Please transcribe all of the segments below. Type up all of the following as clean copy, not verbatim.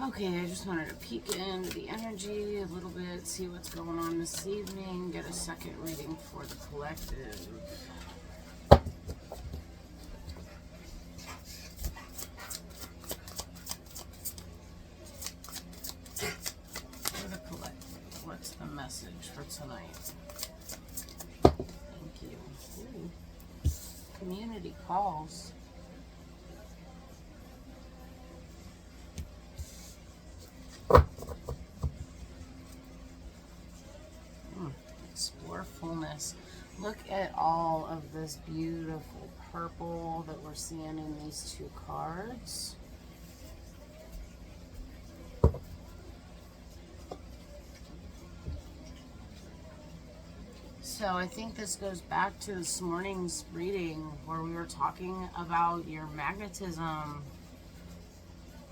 Okay, I just wanted to peek into the energy a little bit, see what's going on this evening, get a second reading for the collective. For the collective, what's the message for tonight? Thank you. Ooh. Community calls. Explore fullness. Look at all of this beautiful purple that we're seeing in these two cards. So I think this goes back to this morning's reading where we were talking about your magnetism.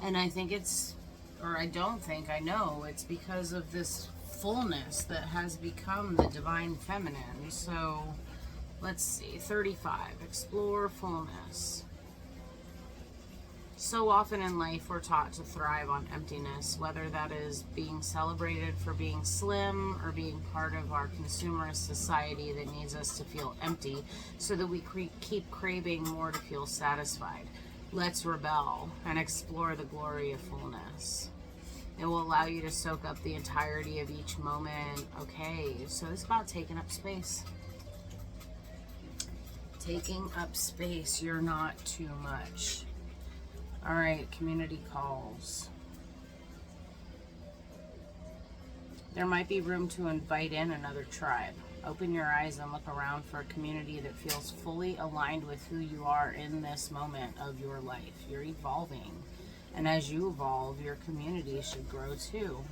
And I think it's, or I don't think, I know it's because of this fullness that has become the divine feminine. So let's see, 35, explore fullness. So often in life we're taught to thrive on emptiness, whether that is being celebrated for being slim or being part of our consumerist society that needs us to feel empty so that we keep craving more to feel satisfied. Let's rebel and explore the glory of fullness. It will allow you to soak up the entirety of each moment. Okay, so it's about taking up space. Taking up space. You're not too much. All right, community calls. There might be room to invite in another tribe. Open your eyes and look around for a community that feels fully aligned with who you are in this moment of your life. You're evolving. And as you evolve, your community should grow too.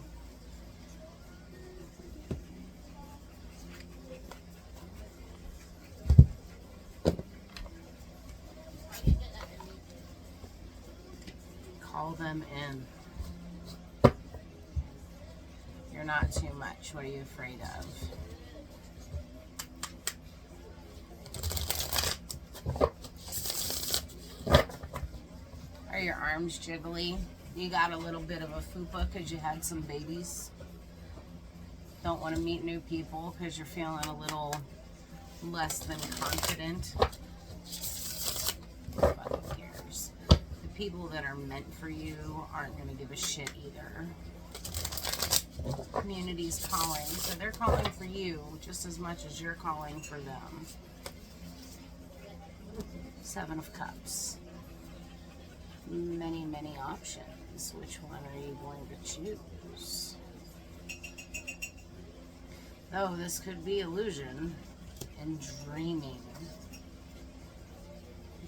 Call them in. You're not too much. What are you afraid of? Are your arms jiggly? You got a little bit of a fupa because you had some babies? Don't want to meet new people because you're feeling a little less than confident? Who fucking cares? The people that are meant for you aren't going to give a shit either. Community's calling, so they're calling for you just as much as you're calling for them. 7 of Cups. Many, many options. Which one are you going to choose? Oh, this could be illusion and dreaming.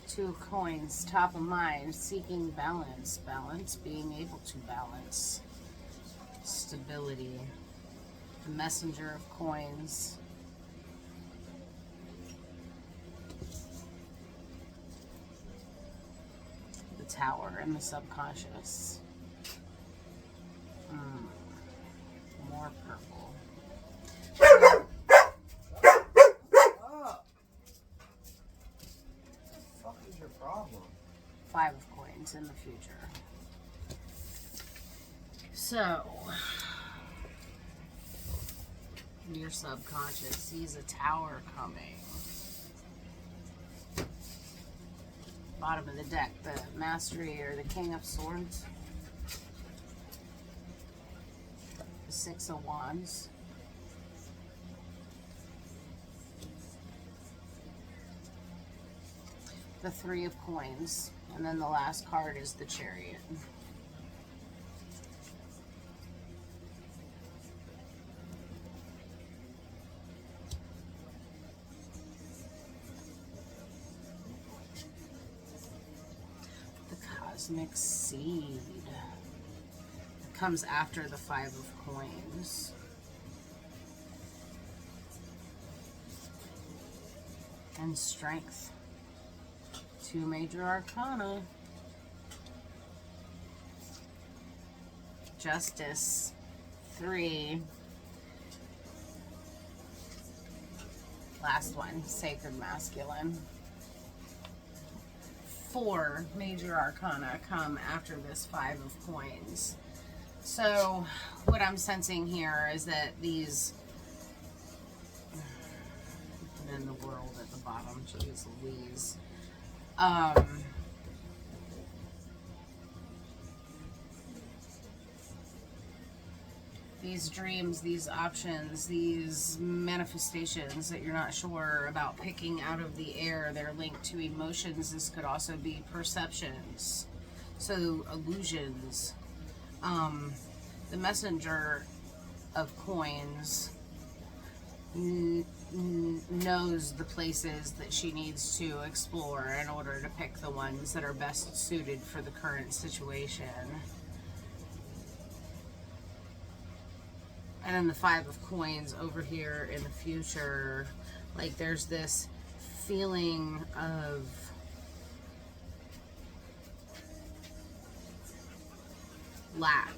2 of Coins, top of mind, seeking balance. Balance, being able to balance. Stability. The Messenger of Coins. The Tower and the subconscious. More purple. Oh. What the fuck is your problem? 5 of Coins in the future. So, your subconscious sees a tower coming. Bottom of the deck, the Mastery or the King of Swords. The 6 of Wands. The 3 of Coins. And then the last card is the Chariot. Cosmic Seed. It comes after the 5 of Coins. And Strength. 2 major arcana. Justice. 3. Last one, Sacred Masculine. 4 major arcana come after this 5 of coins. So what I'm sensing here is that these, and then the world at the bottom, jeez Louise. These dreams, these options, these manifestations that you're not sure about picking out of the air, they're linked to emotions. This could also be perceptions, so illusions. The messenger of coins knows the places that she needs to explore in order to pick the ones that are best suited for the current situation. And then the 5 of coins over here in the future, like there's this feeling of lack.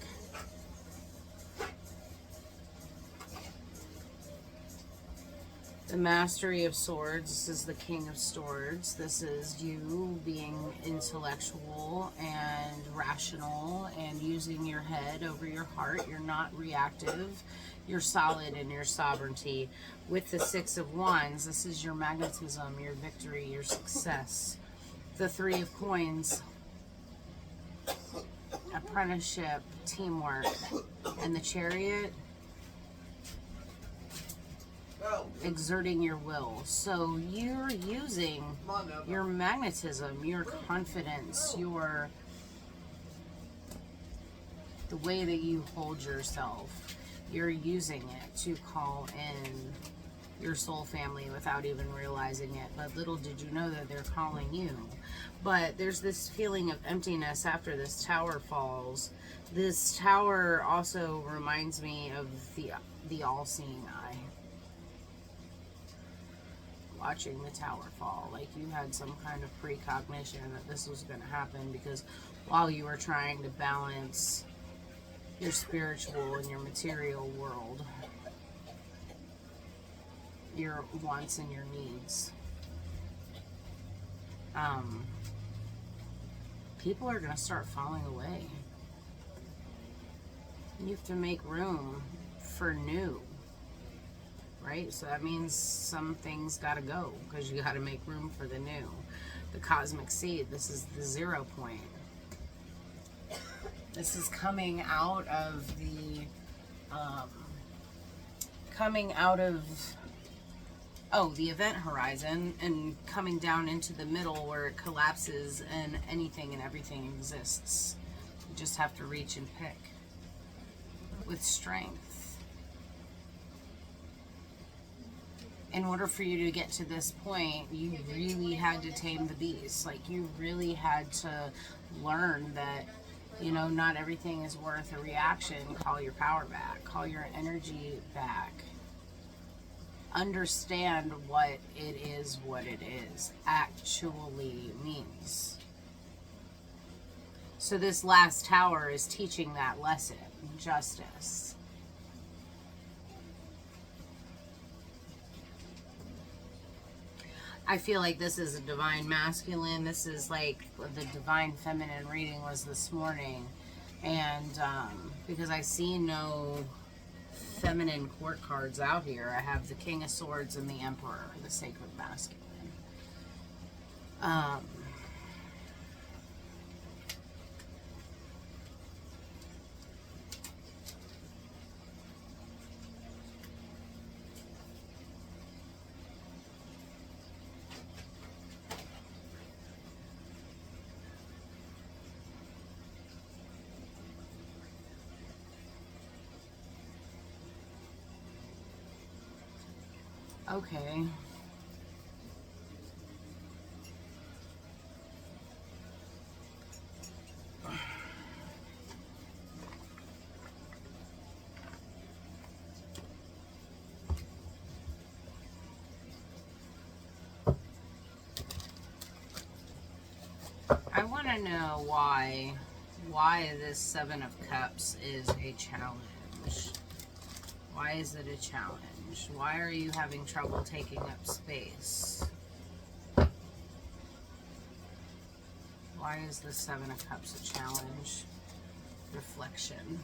The mastery of swords, this is the king of swords. This is you being intellectual and rational and using your head over your heart. You're not reactive. You're solid in your sovereignty. With the 6 of wands, this is your magnetism, your victory, your success. The 3 of coins, apprenticeship, teamwork. And the chariot, exerting your will. So you're using your magnetism, your confidence, your the way that you hold yourself. You're using it to call in your soul family without even realizing it. But little did you know that they're calling you. But there's this feeling of emptiness after this tower falls. This tower also reminds me of the all-seeing eye. Watching the tower fall, like you had some kind of precognition that this was going to happen, because while you were trying to balance your spiritual and your material world, your wants and your needs, people are going to start falling away. You have to make room for new. Right? So that means some things got to go, because you got to make room for the new. The cosmic seed, this is the 0 point. This is coming out of the, the event horizon and coming down into the middle where it collapses and anything and everything exists. You just have to reach and pick with strength. In order for you to get to this point, you really had to tame the beast. Like, you really had to learn that, you know, not everything is worth a reaction. Call your power back. Call your energy back. Understand what it is actually means. So this last tower is teaching that lesson, justice. I feel like this is a divine masculine. This is like the divine feminine reading was this morning. And because I see no feminine court cards out here, I have the King of Swords and the Emperor, the sacred masculine. Okay. I want to know why this 7 of Cups is a challenge. Why is it a challenge? Why are you having trouble taking up space? Why is the Seven of Cups a challenge? Reflection.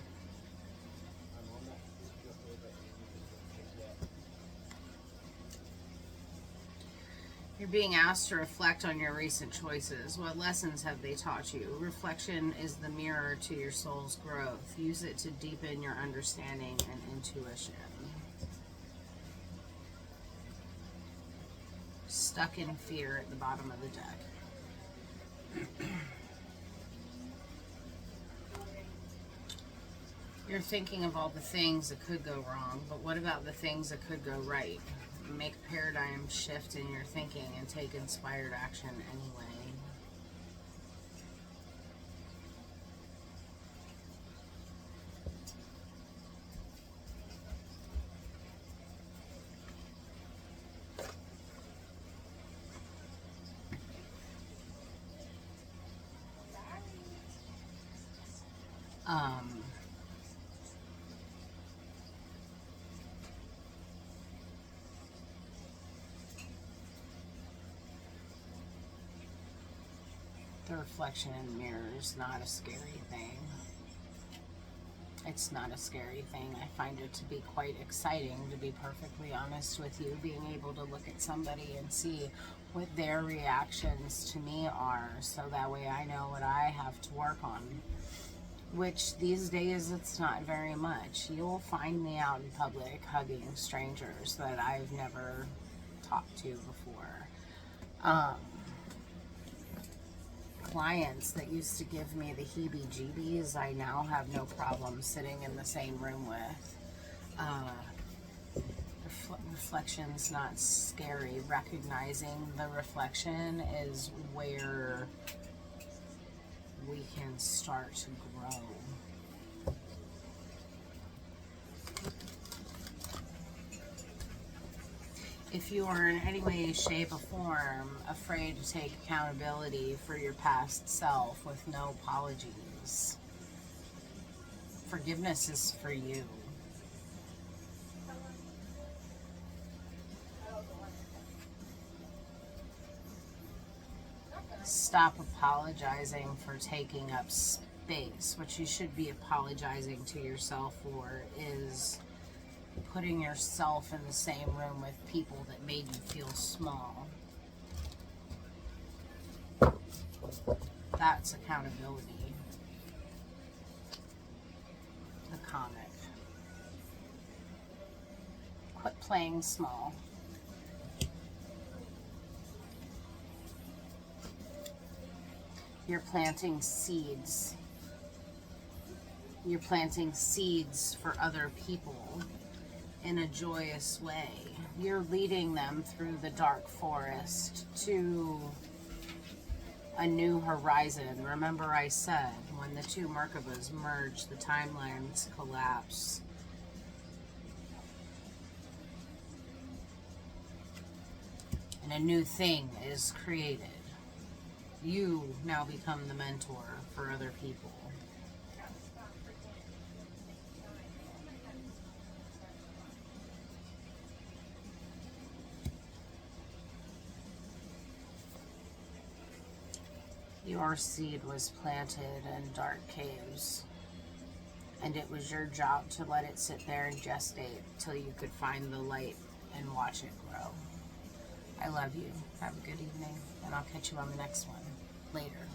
You're being asked to reflect on your recent choices. What lessons have they taught you? Reflection is the mirror to your soul's growth. Use it to deepen your understanding and intuition. Stuck in fear at the bottom of the deck. You're thinking of all the things that could go wrong, but what about the things that could go right? Make a paradigm shift in your thinking and take inspired action anyway. The reflection in the mirror is not a scary thing. It's not a scary thing. I find it to be quite exciting, to be perfectly honest with you, being able to look at somebody and see what their reactions to me are, so that way I know what I have to work on. Which these days it's not very much. You'll find me out in public hugging strangers that I've never talked to before. Clients that used to give me the heebie-jeebies, I now have no problem sitting in the same room with. Reflection's not scary. Recognizing the reflection is where we can start to grow. If you are in any way, shape, or form afraid to take accountability for your past self with no apologies, forgiveness is for you. Stop apologizing for taking up space. What you should be apologizing to yourself for is putting yourself in the same room with people that made you feel small. That's accountability. The comic. Quit playing small. You're planting seeds. You're planting seeds for other people in a joyous way. You're leading them through the dark forest to a new horizon. Remember I said, when the two Merkabas merge, the timelines collapse. And a new thing is created. You now become the mentor for other people. Your seed was planted in dark caves, and it was your job to let it sit there and gestate till you could find the light and watch it grow. I love you. Have a good evening, and I'll catch you on the next one later.